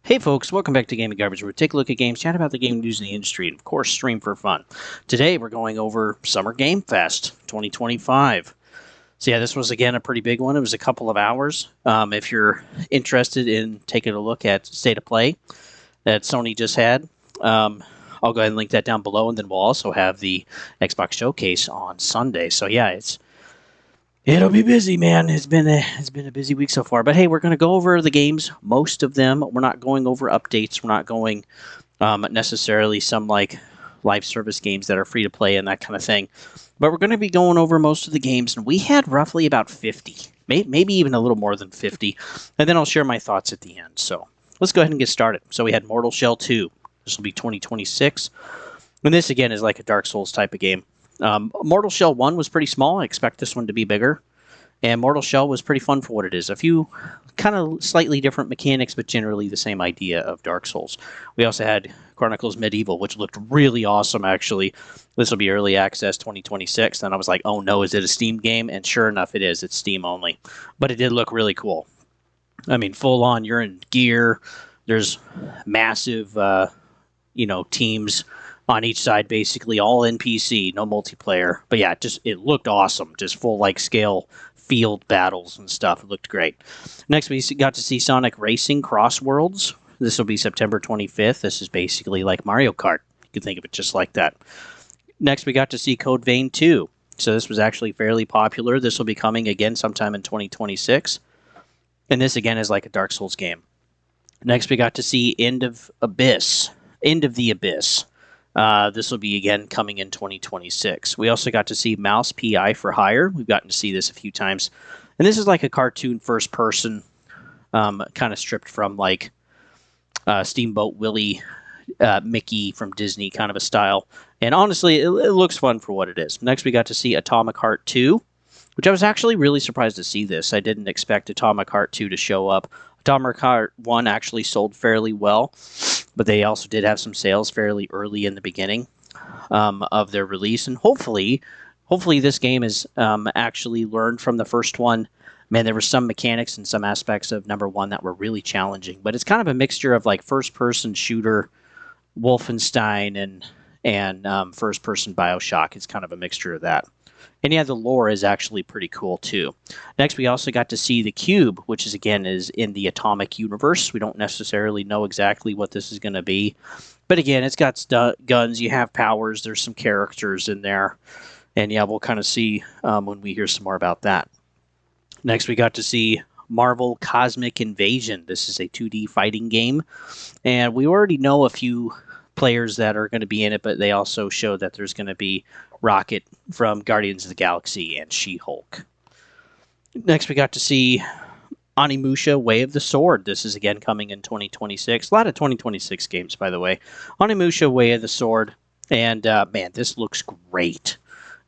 Hey folks, welcome back to Gaming Garbage, where we take a look at games, chat about the game news in the industry, and of course stream for fun. Today we're going over Summer Gamefest 2025. So yeah, this was again a pretty big one. It was a couple of hours. If you're interested in taking a look at State of Play that Sony just had, I'll go ahead and link that down below, and then we'll also have the Xbox Showcase on Sunday. So yeah, it'll be busy, man. It's been a busy week so far. But hey, we're going to go over the games, most of them. We're not going over updates. We're not going necessarily some like live service games that are free to play and that kind of thing. But we're going to be going over most of the games, and we had roughly about 50, maybe even a little more than 50. And then I'll share my thoughts at the end. So let's go ahead and get started. So we had Mortal Shell 2. This will be 2026. And this, again, is like a Dark Souls type of game. Mortal Shell 1 was pretty small. I expect this one to be bigger. And Mortal Shell was pretty fun for what it is. A few kind of slightly different mechanics, but generally the same idea of Dark Souls. We also had Chronicles Medieval, which looked really awesome, actually. This will be early access 2026. And I was like, oh no, is it a Steam game? And sure enough, it is. It's Steam only. But it did look really cool. I mean, full on, you're in gear. There's massive, teams on each side, basically all NPC, no multiplayer. But yeah, it looked awesome. Just full like scale field battles and stuff. It looked great. Next, we got to see Sonic Racing Cross Worlds. This will be September 25th. This is basically like Mario Kart. You can think of it just like that. Next, we got to see Code Vein 2. So this was actually fairly popular. This will be coming again sometime in 2026. And this again is like a Dark Souls game. Next, we got to see End of the Abyss. This will be, again, coming in 2026. We also got to see Mouse PI for Hire. We've gotten to see this a few times. And this is like a cartoon first person, kind of stripped from like Steamboat Willie, Mickey from Disney kind of a style. And honestly, it looks fun for what it is. Next, we got to see Atomic Heart 2, which I was actually really surprised to see this. I didn't expect Atomic Heart 2 to show up. Atomic Heart 1 actually sold fairly well, but they also did have some sales fairly early in the beginning of their release. And hopefully this game is actually learned from the first one. Man, there were some mechanics and some aspects of number 1 that were really challenging, but it's kind of a mixture of like first-person shooter, Wolfenstein, and first-person Bioshock. It's kind of a mixture of that. And yeah, the lore is actually pretty cool too. Next, we also got to see the Cube, which is in the Atomic universe. We don't necessarily know exactly what this is going to be. But again, it's got guns, you have powers, there's some characters in there. And yeah, we'll kind of see when we hear some more about that. Next, we got to see Marvel Cosmic Invasion. This is a 2D fighting game. And we already know a few players that are going to be in it, but they also show that there's going to be Rocket from Guardians of the Galaxy and She-Hulk. Next, we got to see Onimusha Way of the Sword. This is again coming in 2026. A lot of 2026 games, by the way. Onimusha Way of the Sword. And man, this looks great.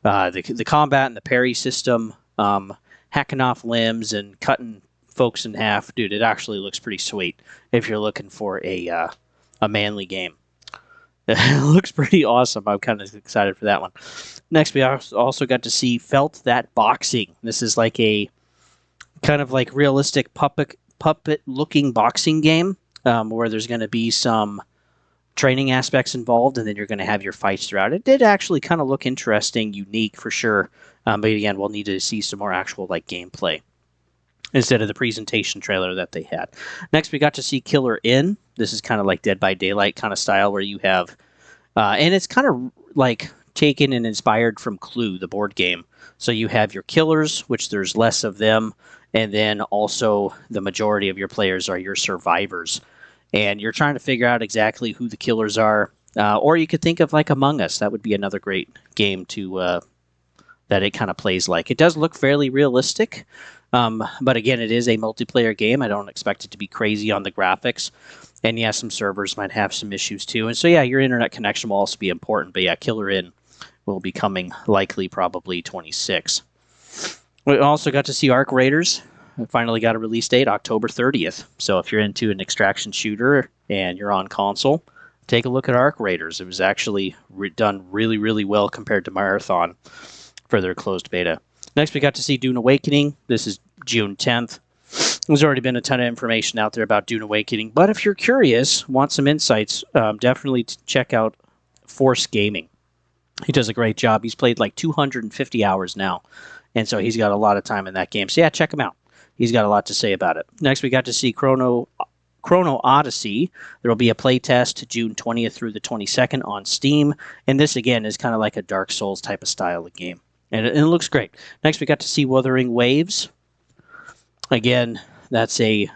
The combat and the parry system, hacking off limbs and cutting folks in half. Dude, it actually looks pretty sweet if you're looking for a manly game. It looks pretty awesome. I'm kind of excited for that one. Next, we also got to see Felt That Boxing. This is like a kind of like realistic puppet-looking boxing game where there's going to be some training aspects involved, and then you're going to have your fights throughout. It did actually kind of look interesting, unique for sure. But again, we'll need to see some more actual like gameplay instead of the presentation trailer that they had. Next, we got to see Killer Inn. This is kind of like Dead by Daylight kind of style where you have, and it's kind of like taken and inspired from Clue, the board game. So you have your killers, which there's less of them, and then also the majority of your players are your survivors. And you're trying to figure out exactly who the killers are, or you could think of like Among Us. That would be another great game to that it kind of plays like. It does look fairly realistic. But again, it is a multiplayer game. I don't expect it to be crazy on the graphics. And yeah, some servers might have some issues too. And so yeah, your internet connection will also be important. But yeah, Killer Inn will be coming likely probably 26. We also got to see Arc Raiders. We finally got a release date, October 30th. So if you're into an extraction shooter and you're on console, take a look at Arc Raiders. It was actually done really, really well compared to Marathon for their closed beta. Next, we got to see Dune Awakening. This is June 10th. There's already been a ton of information out there about Dune Awakening, but if you're curious, want some insights, definitely check out Force Gaming. He does a great job. He's played like 250 hours now, and so he's got a lot of time in that game. So yeah, check him out. He's got a lot to say about it. Next, we got to see Chrono Odyssey. There will be a playtest June 20th through the 22nd on Steam, and this again is kind of like a Dark Souls type of style of game, and it looks great. Next, we got to see Wuthering Waves. Again, that's a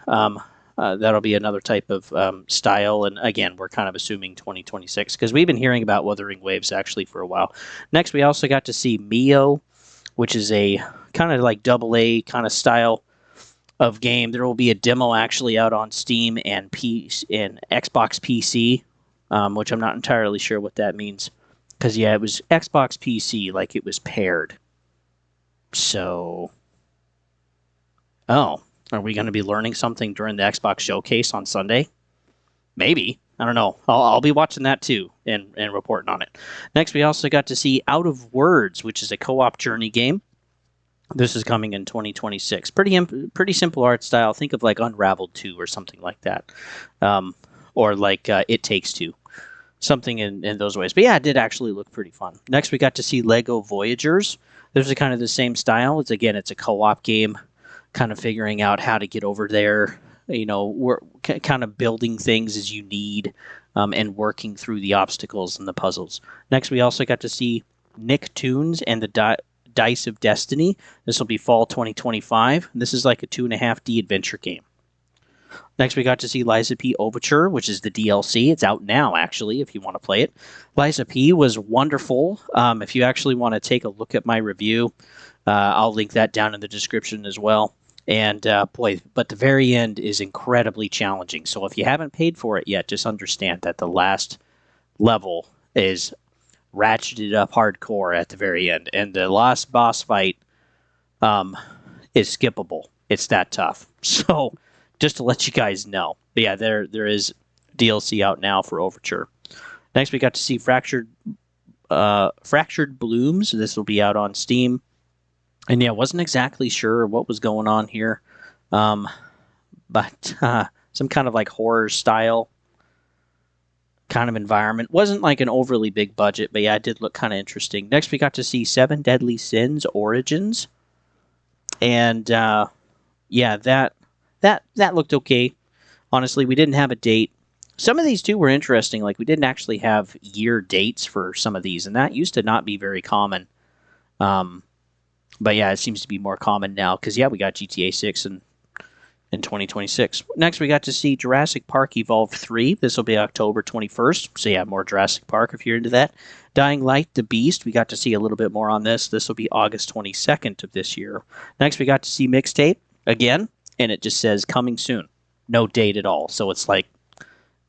that'll be another type of style, and again, we're kind of assuming 2026 because we've been hearing about Wuthering Waves actually for a while. Next, we also got to see Mio, which is a kind of like AA kind of style of game. There will be a demo actually out on Steam and Xbox PC, which I'm not entirely sure what that means because yeah, it was Xbox PC, like it was paired. So, oh. Are we going to be learning something during the Xbox showcase on Sunday? Maybe. I don't know. I'll be watching that too and reporting on it. Next, we also got to see Out of Words, which is a co-op journey game. This is coming in 2026. Pretty simple art style. Think of like Unraveled 2 or something like that. Or like It Takes Two. Something in those ways. But yeah, it did actually look pretty fun. Next, we got to see Lego Voyagers. This is kind of the same style. It's a co-op game. Kind of figuring out how to get over there, we're kind of building things as you need and working through the obstacles and the puzzles. Next, we also got to see Nicktoons and the Dice of Destiny. This will be fall 2025. This is like a 2.5D adventure game. Next, we got to see Liza P. Overture, which is the DLC. It's out now, actually, if you want to play it. Liza P. was wonderful. If you actually want to take a look at my review, I'll link that down in the description as well. And but the very end is incredibly challenging. So if you haven't paid for it yet, just understand that the last level is ratcheted up hardcore at the very end. And the last boss fight is skippable. It's that tough. So just to let you guys know. But yeah, there is DLC out now for Overture. Next, we got to see Fractured Blooms. This will be out on Steam. And yeah, wasn't exactly sure what was going on here, but some kind of like horror style kind of environment. Wasn't like an overly big budget, but yeah, it did look kind of interesting. Next, we got to see Seven Deadly Sins Origins, and yeah, that looked okay. Honestly, we didn't have a date. Some of these too were interesting. Like we didn't actually have year dates for some of these, and that used to not be very common. But yeah, it seems to be more common now because, yeah, we got GTA 6 in 2026. Next, we got to see Jurassic Park Evolve 3. This will be October 21st. So yeah, more Jurassic Park if you're into that. Dying Light, The Beast. We got to see a little bit more on this. This will be August 22nd of this year. Next, we got to see Mixtape again, and it just says coming soon. No date at all. So it's like,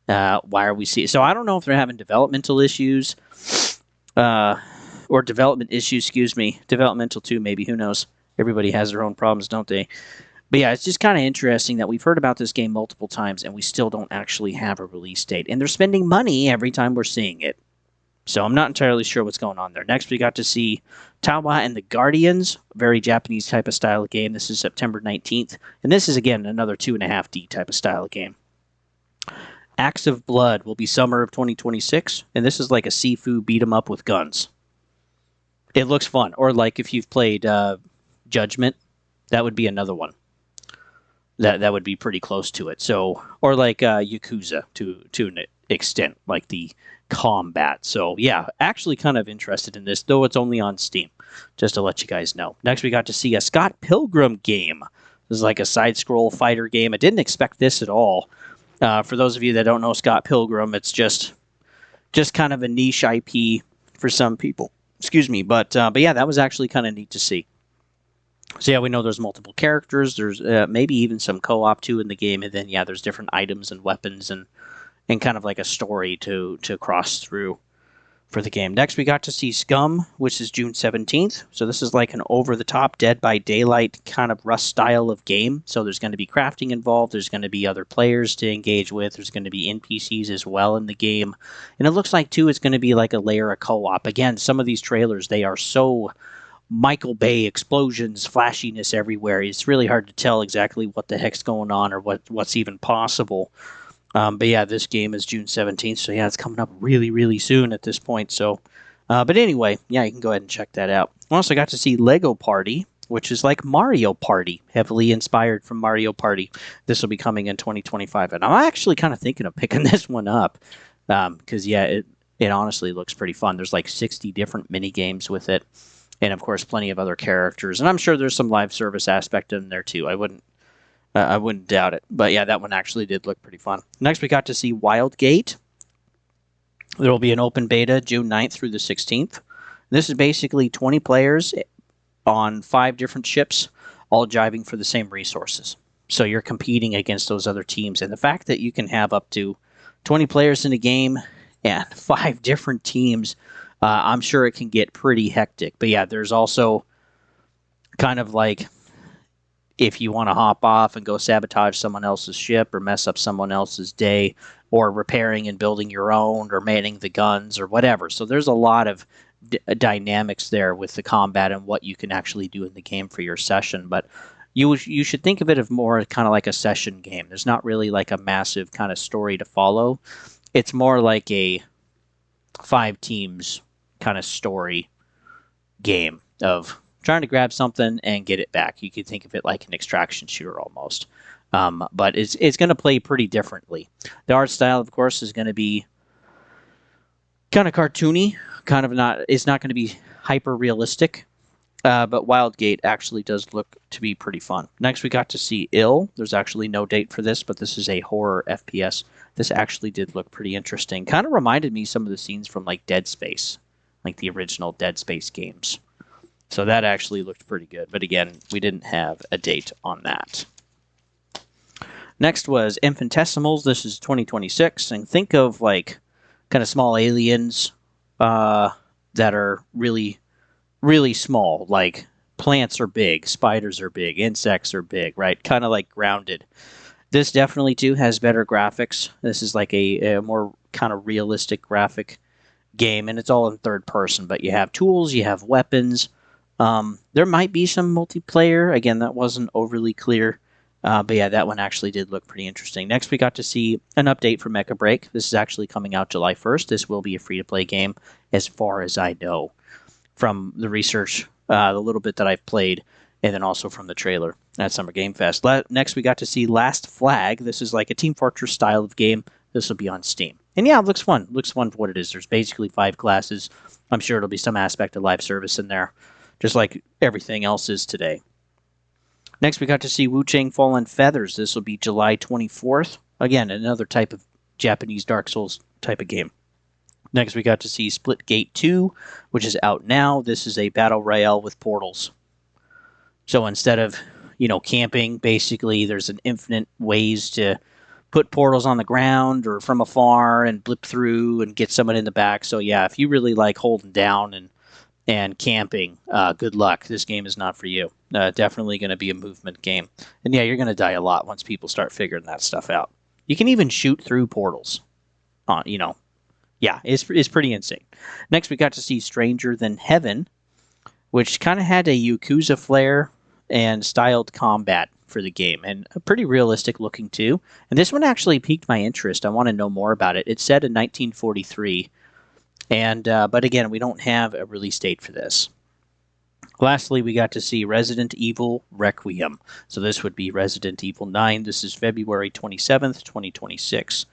why are we seeing? So I don't know if they're having developmental issues. Or development issues, developmental too, maybe, who knows. Everybody has their own problems, don't they? But yeah, it's just kind of interesting that we've heard about this game multiple times and we still don't actually have a release date. And they're spending money every time we're seeing it. So I'm not entirely sure what's going on there. Next, we got to see Tawa and the Guardians, very Japanese type of style of game. This is September 19th. And this is, again, another 2.5D type of style of game. Acts of Blood will be summer of 2026. And this is like a Sifu beat-em-up with guns. It looks fun. Or like if you've played Judgment, that would be another one. That would be pretty close to it. So, or like Yakuza to an extent, like the combat. So yeah, actually kind of interested in this, though it's only on Steam, just to let you guys know. Next, we got to see a Scott Pilgrim game. This is like a side-scroll fighter game. I didn't expect this at all. For those of you that don't know Scott Pilgrim, it's just kind of a niche IP for some people. Excuse me, but yeah, that was actually kind of neat to see. So yeah, we know there's multiple characters. There's maybe even some co-op too in the game, and then yeah, there's different items and weapons and kind of like a story to cross through for the game. Next, we got to see Scum, which is June 17th. So this is like an over-the-top Dead by Daylight kind of Rust style of game. So there's going to be crafting involved. There's going to be other players to engage with. There's going to be NPCs as well in the game. And it looks like, too, it's going to be like a layer of co-op. Again, some of these trailers, they are so Michael Bay explosions, flashiness everywhere. It's really hard to tell exactly what the heck's going on or what's even possible. But yeah, this game is June 17th, so yeah, it's coming up really, really soon at this point. So, but anyway, yeah, you can go ahead and check that out. I also got to see Lego Party, which is like Mario Party, heavily inspired from Mario Party. This will be coming in 2025, and I'm actually kind of thinking of picking this one up because yeah, it honestly looks pretty fun. There's like 60 different mini games with it, and of course, plenty of other characters, and I'm sure there's some live service aspect in there too. I wouldn't doubt it. But yeah, that one actually did look pretty fun. Next, we got to see Wildgate. There will be an open beta June 9th through the 16th. This is basically 20 players on 5 different ships, all jiving for the same resources. So you're competing against those other teams. And the fact that you can have up to 20 players in a game and 5 different teams, I'm sure it can get pretty hectic. But yeah, there's also kind of like, if you want to hop off and go sabotage someone else's ship or mess up someone else's day, or repairing and building your own, or manning the guns or whatever. So there's a lot of dynamics there with the combat and what you can actually do in the game for your session. But you should think of it as more kind of like a session game. There's not really like a massive kind of story to follow. It's more like a 5 teams kind of story game of trying to grab something and get it back. You could think of it like an extraction shooter almost. But it's going to play pretty differently. The art style, of course, is going to be kind of cartoony, kind of not. It's not going to be hyper realistic. But Wildgate actually does look to be pretty fun. Next, we got to see Ill. There's actually no date for this, but this is a horror FPS. This actually did look pretty interesting. Kind of reminded me some of the scenes from like Dead Space, like the original Dead Space games. So that actually looked pretty good. But again, we didn't have a date on that. Next was Infinitesimals. This is 2026. And think of like kind of small aliens that are really, really small. Like plants are big, spiders are big, insects are big, right? Kind of like Grounded. This definitely, too, has better graphics. This is like a more kind of realistic graphic game. And it's all in third person. But you have tools, you have weapons. There might be some multiplayer. Again, that wasn't overly clear. But yeah, that one actually did look pretty interesting. Next, we got to see an update for Mecha Break. This is actually coming out July 1st. This will be a free-to-play game as far as I know from the research, the little bit that I've played, and then also from the trailer at Summer Gamefest. Next, we got to see Last Flag. This is like a Team Fortress style of game. This will be on Steam. And yeah, it looks fun. It looks fun for what it is. There's basically 5 classes. I'm sure it'll be some aspect of live service in there, just like everything else is today. Next, we got to see Wu-Chang Fallen Feathers. This will be July 24th. Again, another type of Japanese Dark Souls type of game. Next, we got to see Splitgate 2, which is out now. This is a battle royale with portals. So instead of, camping, basically there's an infinite ways to put portals on the ground or from afar and blip through and get someone in the back. So yeah, if you really like holding down and camping, good luck. This game is not for you. Definitely going to be a movement game. And yeah, you're going to die a lot once people start figuring that stuff out. You can even shoot through portals. Yeah, it's pretty insane. Next, we got to see Stranger Than Heaven, which kind of had a Yakuza flair and styled combat for the game, and pretty realistic looking too. And this one actually piqued my interest. I want to know more about it. It's set in 1943. But again, we don't have a release date for this. Lastly, we got to see Resident Evil Requiem. So this would be Resident Evil 9. This is February 27th, 2026.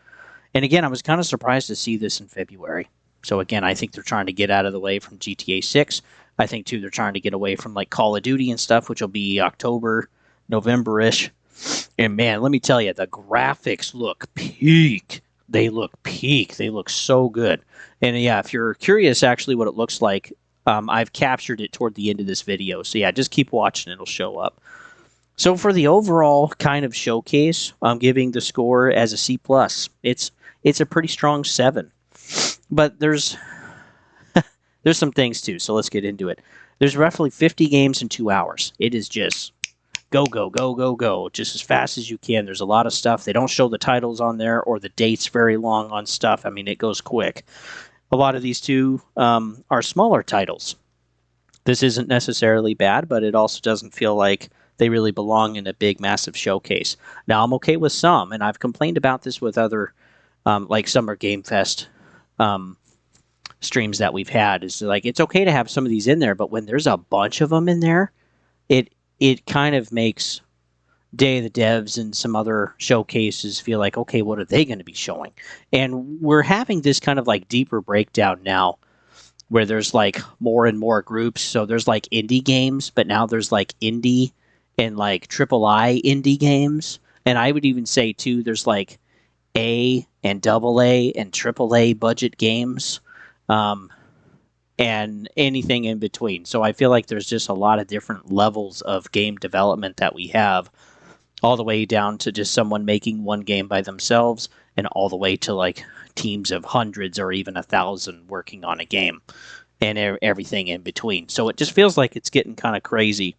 And again, I was kind of surprised to see this in February. So again, I think they're trying to get out of the way from GTA 6. I think, too, they're trying to get away from like Call of Duty and stuff, which will be October, November-ish. And man, let me tell you, the graphics look peak. They look peak. They look so good. And yeah, if you're curious actually what it looks like, I've captured it toward the end of this video. So yeah, just keep watching. It'll show up. So for the overall kind of showcase, I'm giving the score as a C+. It's a pretty strong 7. But there's some things too, so let's get into it. There's roughly 50 games in 2 hours. It is just go, go, go, go, go, just as fast as you can. There's a lot of stuff. They don't show the titles on there or the dates very long on stuff. I mean, it goes quick. A lot of these too are smaller titles. This isn't necessarily bad, but it also doesn't feel like they really belong in a big, massive showcase. Now, I'm okay with some, and I've complained about this with other, like Summer Gamefest um, streams that we've had. Is like it's okay to have some of these in there, but when there's a bunch of them in there, it kind of makes Day of the Devs and some other showcases feel like, okay, what are they going to be showing? And we're having this kind of like deeper breakdown now where there's like more and more groups. So there's like indie games, but now there's like indie and like triple I indie games. And I would even say too, there's like A and double A and triple A budget games, um, and anything in between. So I feel like there's just a lot of different levels of game development that we have, all the way down to just someone making one game by themselves, and all the way to like teams of hundreds or even 1,000 working on a game, and everything in between. So it just feels like it's getting kind of crazy,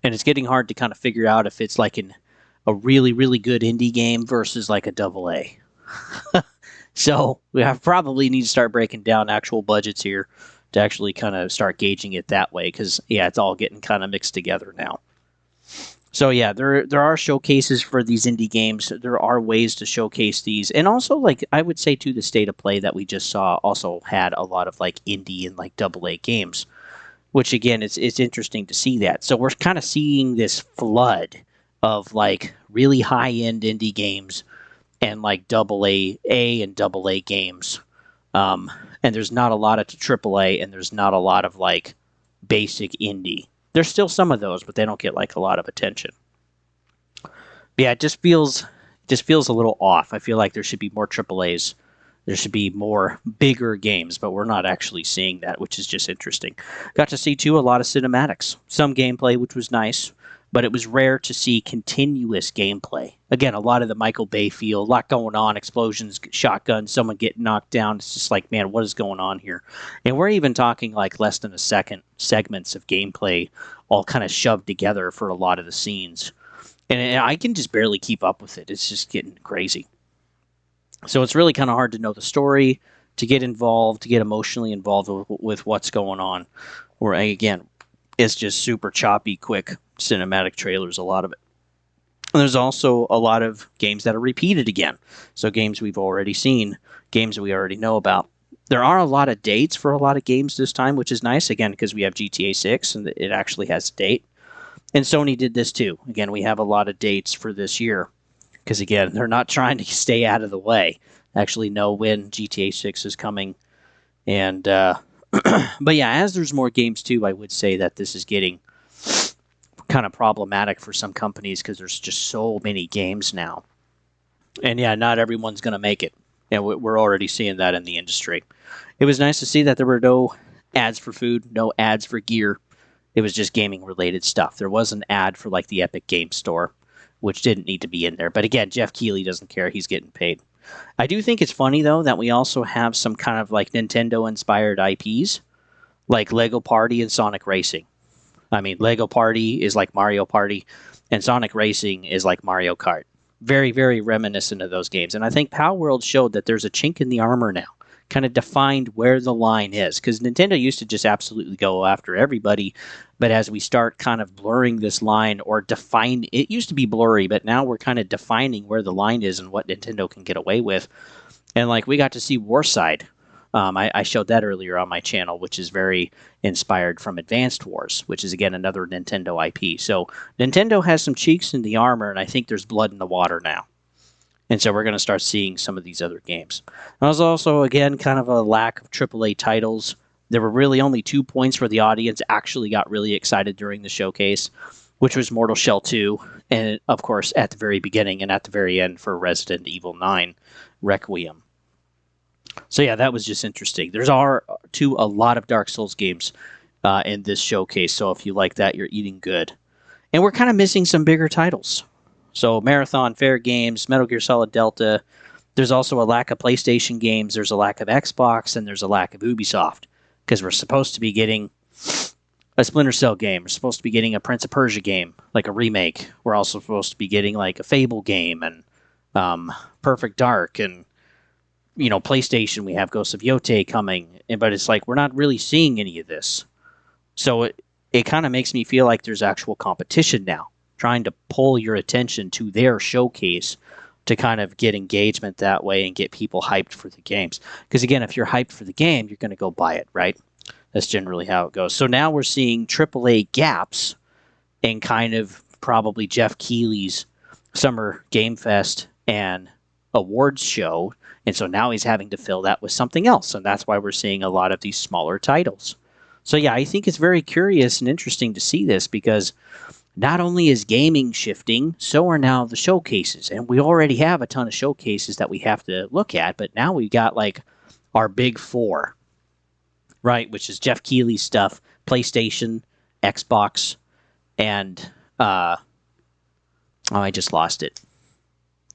and it's getting hard to kind of figure out if it's like a really, really good indie game versus like a double A. So we probably need to start breaking down actual budgets here to actually kind of start gauging it that way, because yeah, it's all getting kind of mixed together now. So yeah, there are showcases for these indie games. There are ways to showcase these, and also like I would say too, the state of play that we just saw also had a lot of like indie and like double A games, which again, it's interesting to see that. So we're kind of seeing this flood of like really high end indie games and like A and double A games, and there's not a lot of triple A, and there's not a lot of like basic indie. There's still some of those, but they don't get like a lot of attention. But yeah, it just feels a little off. I feel like there should be more triple A's. There should be more bigger games, but we're not actually seeing that, which is just interesting. Got to see too a lot of cinematics, some gameplay, which was nice, but it was rare to see continuous gameplay. Again, a lot of the Michael Bay feel, a lot going on, explosions, shotguns, someone getting knocked down. It's just like, man, what is going on here? And we're even talking like less than a second segments of gameplay, all kind of shoved together for a lot of the scenes. And I can just barely keep up with it. It's just getting crazy. So it's really kind of hard to know the story, to get involved, to get emotionally involved with what's going on. Or again, it's just super choppy, quick cinematic trailers, a lot of it. And there's also a lot of games that are repeated again. So games we've already seen, games we already know about. There are a lot of dates for a lot of games this time, which is nice, again, because we have GTA 6 and it actually has a date. And Sony did this too. Again, we have a lot of dates for this year because, again, they're not trying to stay out of the way. Actually know when GTA 6 is coming. And, but yeah, as there's more games too, I would say that this is getting kind of problematic for some companies because there's just so many games now. And yeah, not everyone's going to make it. And we're already seeing that in the industry. It was nice to see that there were no ads for food, no ads for gear. It was just gaming related stuff. There was an ad for like the Epic Game Store, which didn't need to be in there. But again, Jeff Keeley doesn't care. He's getting paid. I do think it's funny, though, that we also have some kind of like Nintendo inspired IPs, like Lego Party and Sonic Racing. I mean, Lego Party is like Mario Party, and Sonic Racing is like Mario Kart. Very, very reminiscent of those games. And I think Power World showed that there's a chink in the armor now, kind of defined where the line is. Because Nintendo used to just absolutely go after everybody. But as we start kind of blurring this line or define, it used to be blurry, but now we're kind of defining where the line is and what Nintendo can get away with. And like we got to see Warside. I showed that earlier on my channel, which is very inspired from Advanced Wars, which is, again, another Nintendo IP. So Nintendo has some cheeks in the armor, and I think there's blood in the water now. And so we're going to start seeing some of these other games. There was also, again, kind of a lack of AAA titles. There were really only 2 points where the audience actually got really excited during the showcase, which was Mortal Shell 2, and, of course, at the very beginning and at the very end for Resident Evil 9 Requiem. So yeah, that was just interesting. There's a lot of Dark Souls games in this showcase, so if you like that, you're eating good. And we're kind of missing some bigger titles. So Marathon, Fair Games, Metal Gear Solid Delta. There's also a lack of PlayStation games. There's a lack of Xbox, and there's a lack of Ubisoft, because we're supposed to be getting a Splinter Cell game. We're supposed to be getting a Prince of Persia game, like a remake. We're also supposed to be getting like a Fable game and Perfect Dark, and PlayStation, we have Ghost of Yotei coming, but it's like we're not really seeing any of this. So it kind of makes me feel like there's actual competition now, trying to pull your attention to their showcase to kind of get engagement that way and get people hyped for the games. Because again, if you're hyped for the game, you're going to go buy it, right? That's generally how it goes. So now we're seeing AAA gaps in kind of probably Jeff Keeley's Summer Gamefest and awards show. And so now he's having to fill that with something else. And that's why we're seeing a lot of these smaller titles. So yeah, I think it's very curious and interesting to see this because not only is gaming shifting, so are now the showcases. And we already have a ton of showcases that we have to look at, but now we've got like our big four, right? Which is Jeff Keighley's stuff, PlayStation, Xbox, and I just lost it.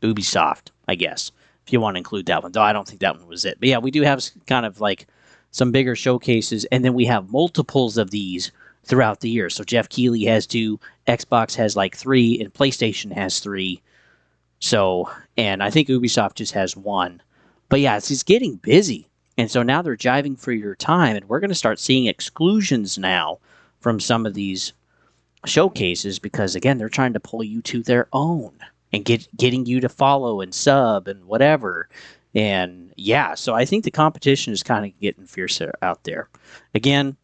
Ubisoft, I guess, if you want to include that one. Though I don't think that one was it. But yeah, we do have kind of like some bigger showcases, and then we have multiples of these throughout the year. So Jeff Keighley has 2, Xbox has like 3, and PlayStation has 3. So, and I think Ubisoft just has 1. But yeah, it's getting busy. And so now they're jiving for your time, and we're going to start seeing exclusions now from some of these showcases because, again, they're trying to pull you to their own and getting you to follow and sub and whatever. And yeah, so I think the competition is kind of getting fiercer out there. Again,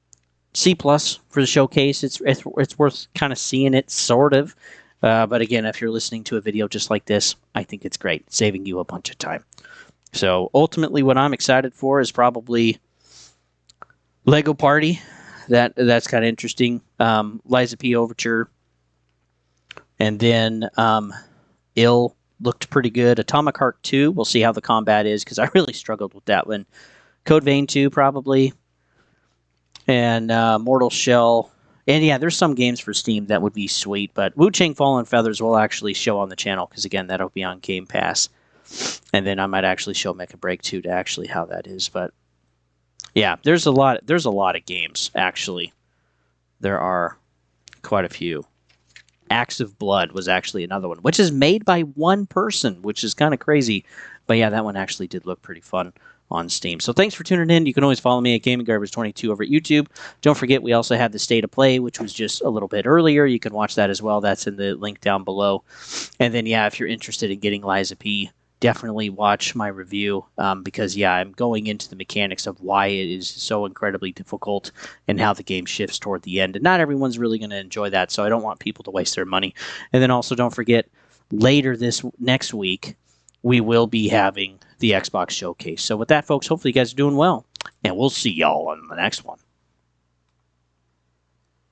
C+ for the showcase. It's worth kind of seeing it, sort of. But again, if you're listening to a video just like this, I think it's great, saving you a bunch of time. So ultimately, what I'm excited for is probably Lego Party. That's kind of interesting. Liza P. Overture. And then Ill looked pretty good. Atomic Heart 2, we'll see how the combat is, because I really struggled with that one. Code Vein 2, probably. And Mortal Shell. And yeah, there's some games for Steam that would be sweet, but Wu-Chang Fallen Feathers will actually show on the channel, because again, that'll be on Game Pass. And then I might actually show Mecha Break 2 to actually how that is, but yeah, there's a lot of games, actually. There are quite a few. Acts of Blood was actually another one, which is made by one person, which is kind of crazy. But yeah, that one actually did look pretty fun on Steam. So thanks for tuning in. You can always follow me at Gaming Garbage 22 over at YouTube. Don't forget, we also have the State of Play, which was just a little bit earlier. You can watch that as well. That's in the link down below. And then, yeah, if you're interested in getting Liza P., definitely watch my review because, yeah, I'm going into the mechanics of why it is so incredibly difficult and how the game shifts toward the end. And not everyone's really going to enjoy that, so I don't want people to waste their money. And then also don't forget, later this next week, we will be having the Xbox Showcase. So with that, folks, hopefully you guys are doing well, and we'll see y'all on the next one.